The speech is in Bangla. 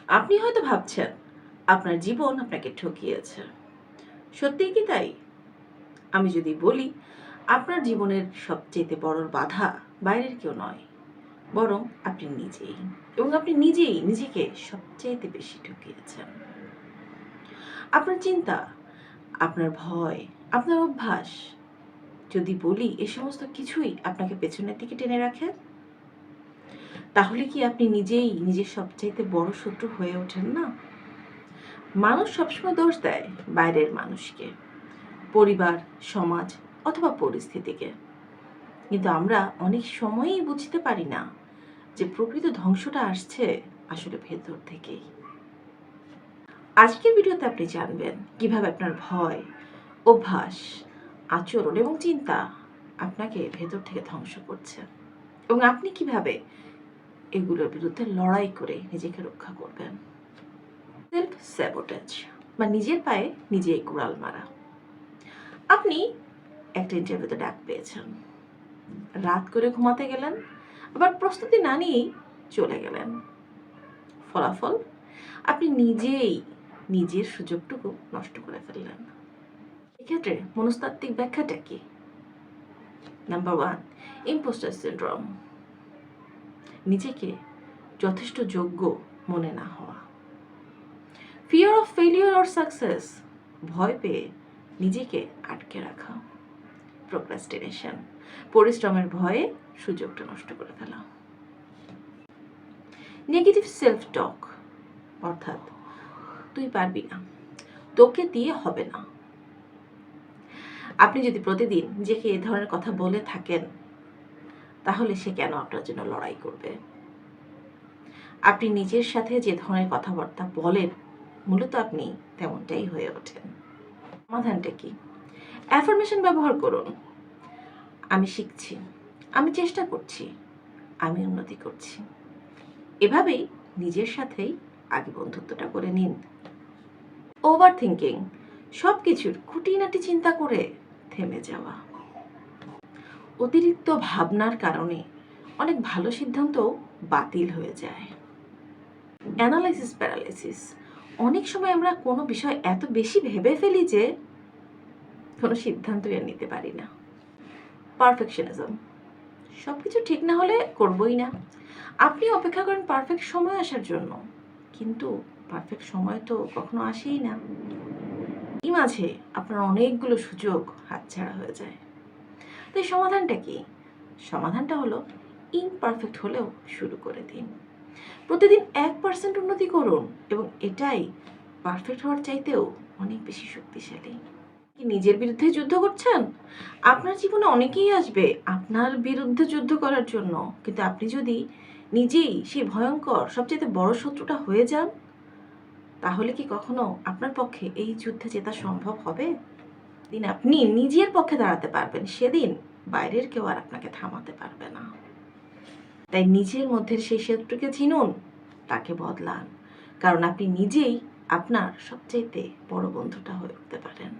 আপনি হয়তো ভাবছেন আপনার জীবন আপনাকে ঠকিয়েছে। সত্যিই কি তাই? আমি যদি বলি আপনার জীবনের সবচেয়ে বড় বাধা বাইরের কেউ নয়, বরং আপনি নিজেই। এবং আপনি নিজেই নিজেকে সবচেয়ে বেশি ঠকিয়েছেন। আপনার চিন্তা, আপনার ভয়, আপনার অভ্যাস, যদি বলি এ সমস্ত কিছুই আপনাকে পেছনের দিকে টেনে রাখে, তাহলে কি আপনি নিজেই নিজের সবচাইতে বড় শত্রু হয়ে ওঠেন না? মানুষ সবসময় দোষ দেয় বাইরের মানুষকে, পরিবার, সমাজ অথবা পরিস্থিতিকে। কিন্তু আমরা অনেক সময়ই বুঝতে পারি না যে প্রকৃত ধ্বংসটা আসছে আসলে ভেতর থেকেই। আজকের ভিডিওতে আপনি জানবেন কিভাবে আপনার ভয়, অভ্যাস, আচরণ এবং চিন্তা আপনাকে ভেতর থেকে ধ্বংস করছে এবং আপনি কিভাবে এগুলোর বিরুদ্ধে লড়াই করে নিজেকে রক্ষা করবেন। সেলফ স্যাবোটেজ বা নিজের পায়ে নিজেই কুড়াল মারা। আপনি একটা ইন্টারভিউতে ডাক পেয়েছেন, রাত করে ঘুমাতে গেলেন, আবার প্রস্তুতি না নিয়েই চলে গেলেন। ফলাফল, আপনি নিজেই নিজের সুযোগটুকু নষ্ট করে ফেললেন। এক্ষেত্রে মনস্তাত্ত্বিক ব্যাখ্যাটা কি? Number 1, impostor syndrome. নিজেকে যথেষ্ট যোগ্য মনে না হওয়া। Fear of failure or success, ভয় পেয়ে নিজেকে আটকে রাখা। প্রোক্রাস্টিনেশন, পরিশ্রমের ভয়ে সুযোগটা নষ্ট করে ফেলা। নেগেটিভ সেলফ টক, অর্থাৎ তুই পারবি না, তোকে দিয়ে হবে না। আপনি যদি প্রতিদিন নিজেকে এ ধরনের কথা বলে থাকেন, তাহলে সে কেন আপনার জন্য লড়াই করবে? আপনি নিজের সাথে যে ধরনের কথাবার্তা বলেন, মূলত আপনি তেমনটাই হয়ে ওঠেন। সমাধানটা কি? অ্যাফার্মেশন ব্যবহার করুন। আমি শিখছি, আমি চেষ্টা করছি, আমি উন্নতি করছি। এভাবেই নিজের সাথেই আগে বন্ধুত্বটা করে নিন। ওভার থিঙ্কিং, সব কিছুর খুঁটিনাটি চিন্তা করে থেমে যাওয়া। অতিরিক্ত ভাবনার কারণে অনেক ভালো সিদ্ধান্তও বাতিল হয়ে যায়। অ্যানালাইসিস প্যারালাইসিস, অনেক সময় আমরা কোনো বিষয় এত বেশি ভেবে ফেলি যে কোনো সিদ্ধান্তই আর নিতে পারি না। পারফেকশনিজম, সব কিছু ঠিক না হলে করবই না। আপনি অপেক্ষা করেন পারফেক্ট সময় আসার জন্য, কিন্তু পারফেক্ট সময় তো কখনো আসেই না। এই মাঝে আপনার অনেকগুলো সুযোগ হাতছাড়া হয়ে যায়। তাই সমাধানটা কি? সমাধানটা হলো ইমপারফেক্ট হলেও শুরু করে দিন। প্রতিদিন 1% উন্নতি করুন এবং এটাই পারফেক্ট হওয়ার চাইতেও অনেক বেশি শক্তিশালী। কি নিজের বিরুদ্ধে যুদ্ধ করছেন? আপনার জীবনে অনেকেই আসবে আপনার বিরুদ্ধে যুদ্ধ করার জন্য, কিন্তু আপনি যদি নিজেই সেই ভয়ঙ্কর সবচেয়ে বড় শত্রুটা হয়ে যান, তাহলে কি কখনো আপনার পক্ষে এই যুদ্ধে জেতা সম্ভব হবে? দিন আপনি নিজের পক্ষে দাঁড়াতে পারবেন, সেদিন বাইরের কেউ আর আপনাকে থামাতে পারবে না। তাই নিজের মধ্যে সেই শত্রুকে চিনুন, তাকে বদলান, কারণ আপনি নিজেই আপনার সবচাইতে বড় বন্ধুটা হয়ে উঠতে পারেন।